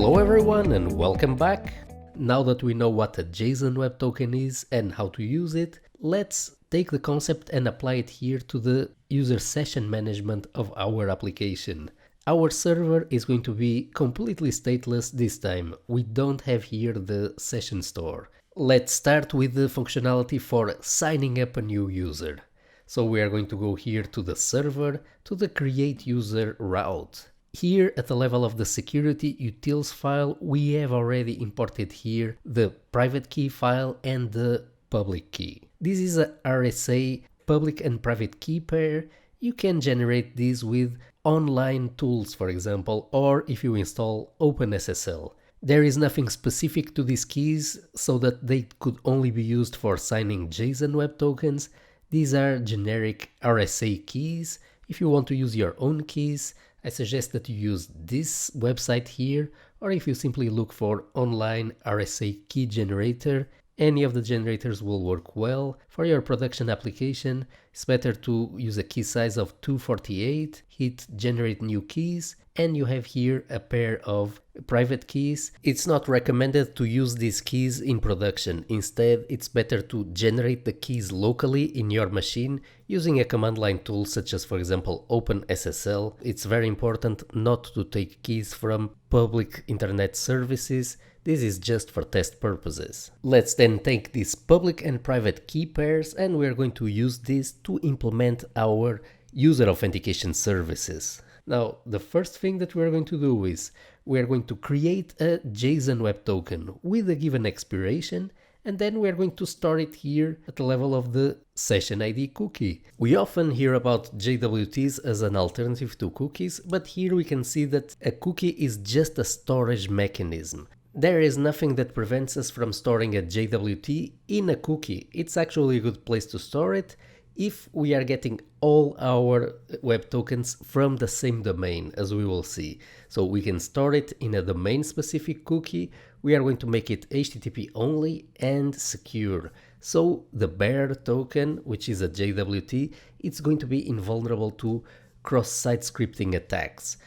Hello everyone and welcome back. Now that we know what a JSON Web Token is and how to use it, let's take the concept and apply it here to the user session management of our application. Our server is going to be completely stateless this time. We don't have here the session store. Let's start with the functionality for signing up a new user. So we are going to go here to the server, to the create user route. Here at the level of the security utils file, we have already imported here the private key file and the public key. This is a RSA public and private key pair. You can generate these with online tools, for example, or if you install OpenSSL. There is nothing specific to these keys so that they could only be used for signing JSON Web Tokens. These are generic RSA keys. If you want to use your own keys, I suggest that you use this website here, or if you simply look for online RSA key generator, any of the generators will work well. For your production application, it's better to use a key size of 248, hit generate new keys, and you have here a pair of private keys. It's not recommended to use these keys in production. Instead, it's better to generate the keys locally in your machine using a command line tool such as, for example, OpenSSL. It's very important not to take keys from public internet services. This is just for test purposes. Let's then take these public and private key pairs and we're going to use this to implement our user authentication services. Now, the first thing that we're going to do is we're going to create a JSON Web Token with a given expiration, and then we're going to store it here at the level of the session ID cookie. We often hear about JWTs as an alternative to cookies, but here we can see that a cookie is just a storage mechanism. There is nothing that prevents us from storing a JWT in a cookie. It's actually a good place to store it if we are getting all our web tokens from the same domain, as we will see. So we can store it in a domain specific cookie. We are going to make it HTTP only and secure. So the bearer token, which is a JWT, it's going to be invulnerable to cross-site scripting attacks.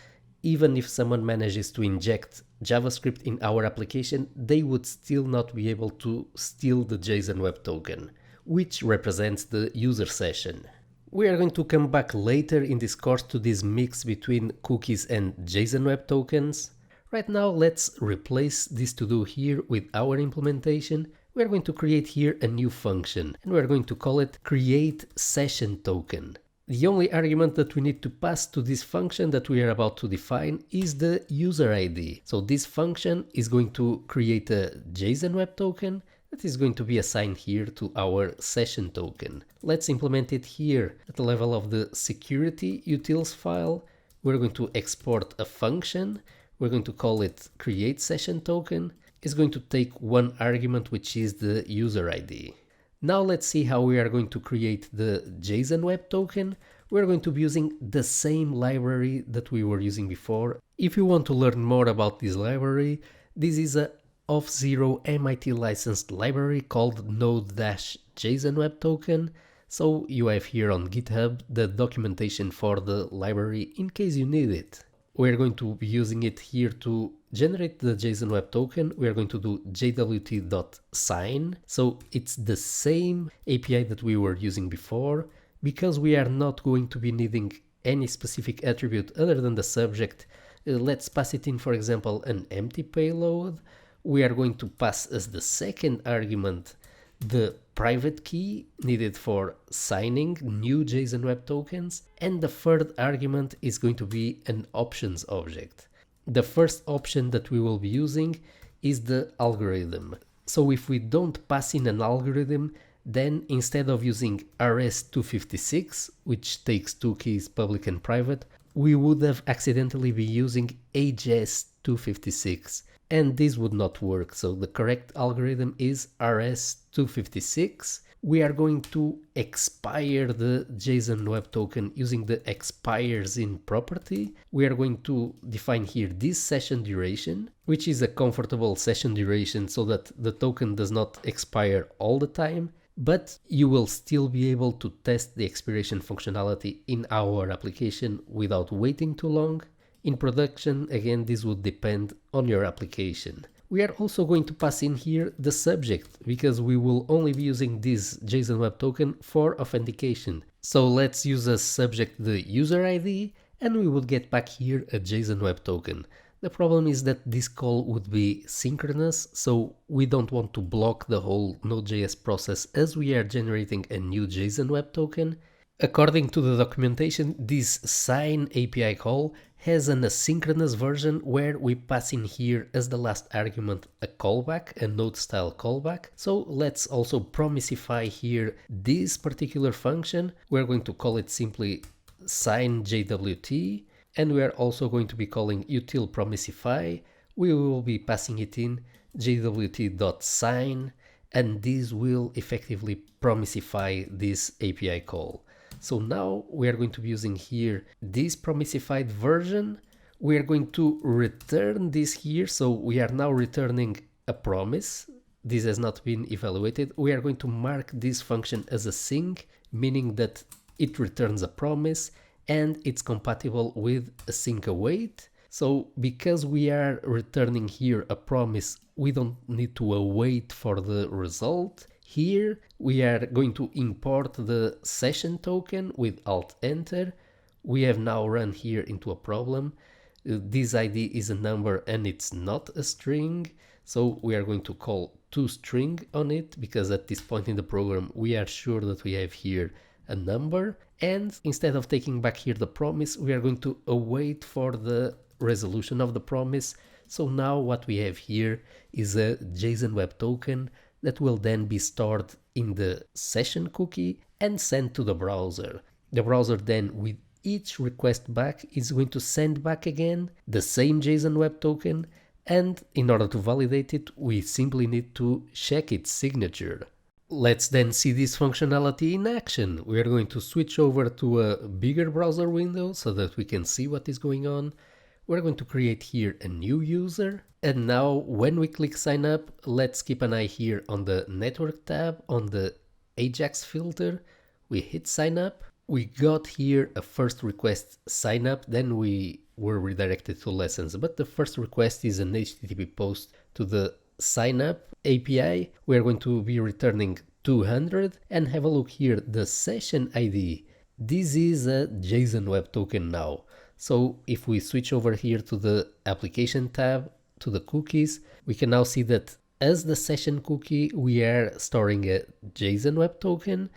Even if someone manages to inject JavaScript in our application, they would still not be able to steal the JSON Web Token, which represents the user session. We are going to come back later in this course to this mix between cookies and JSON Web Tokens. Right now, let's replace this to-do here with our implementation. We are going to create here a new function, and we are going to call it create session token. The only argument that we need to pass to this function that we are about to define is the user ID. So this function is going to create a JSON Web Token that is going to be assigned here to our session token. Let's implement it here at the level of the security utils file. We're going to export a function. We're going to call it create session token. It's going to take one argument, which is the user ID. Now let's see how we are going to create the JSON Web Token. We're going to be using the same library that we were using before. If you want to learn more about this library, this is a Auth0 MIT licensed library called Node-JSON Web Token. So you have here on GitHub the documentation for the library in case you need it. We're going to be using it here to generate the JSON Web Token. We are going to do jwt.sign. So it's the same API that we were using before. Because we are not going to be needing any specific attribute other than the subject, let's pass it in, for example, an empty payload. We are going to pass as the second argument the private key needed for signing new JSON Web Tokens, and the third argument is going to be an options object. The first option that we will be using is the algorithm. So if we don't pass in an algorithm, then instead of using RS-256, which takes two keys, public and private, we would have accidentally been using HS-256. And this would not work. So the correct algorithm is RS-256. We are going to expire the JSON Web Token using the expires in property. We are going to define here this session duration, which is a comfortable session duration so that the token does not expire all the time, but you will still be able to test the expiration functionality in our application without waiting too long. In production, again, this would depend on your application. We are also going to pass in here the subject, because we will only be using this JSON Web Token for authentication. So let's use as subject the user ID, and we would get back here a JSON Web Token. The problem is that this call would be synchronous, so we don't want to block the whole Node.js process as we are generating a new JSON Web Token. According to the documentation, this sign API call has an asynchronous version where we pass in here as the last argument a callback, a node style callback. So let's also promisify here this particular function. We're going to call it simply sign JWT, and we are also going to be calling util promisify. We will be passing it in jwt.sign, and this will effectively promisify this API call. So now we are going to be using here this promisified version. We are going to return this here. So we are now returning a promise. This has not been evaluated. We are going to mark this function as a sync, meaning that it returns a promise and it's compatible with a sync await. So because we are returning here a promise, we don't need to await for the result. Here we are going to import the session token with Alt-Enter. We have now run here into a problem. This ID is a number and it's not a string. So we are going to call toString on it, because at this point in the program we are sure that we have here a number. And instead of taking back here the promise, we are going to await for the resolution of the promise. So now what we have here is a JSON Web Token that will then be stored in the session cookie and sent to the browser. The browser then, with each request back, is going to send back again the same JSON Web Token, and in order to validate it, we simply need to check its signature. Let's then see this functionality in action. We are going to switch over to a bigger browser window so that we can see what is going on. We're going to create here a new user. And now when we click sign up, let's keep an eye here on the network tab on the Ajax filter. We hit sign up. We got here a first request sign up, then we were redirected to lessons. But the first request is an HTTP post to the sign up API. We're going to be returning 200, and have a look here, the session ID. This is a JSON Web Token now. So if we switch over here to the application tab, to the cookies, we can now see that as the session cookie, we are storing a JSON Web Token.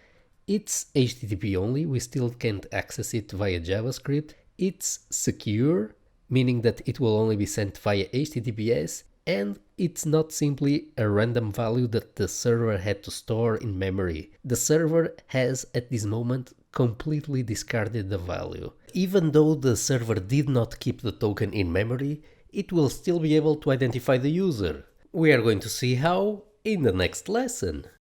It's HTTP only, we still can't access it via JavaScript. It's secure, meaning that it will only be sent via HTTPS, and it's not simply a random value that the server had to store in memory. The server has, at this moment, completely discarded the value. Even though the server did not keep the token in memory, it will still be able to identify the user. We are going to see how in the next lesson.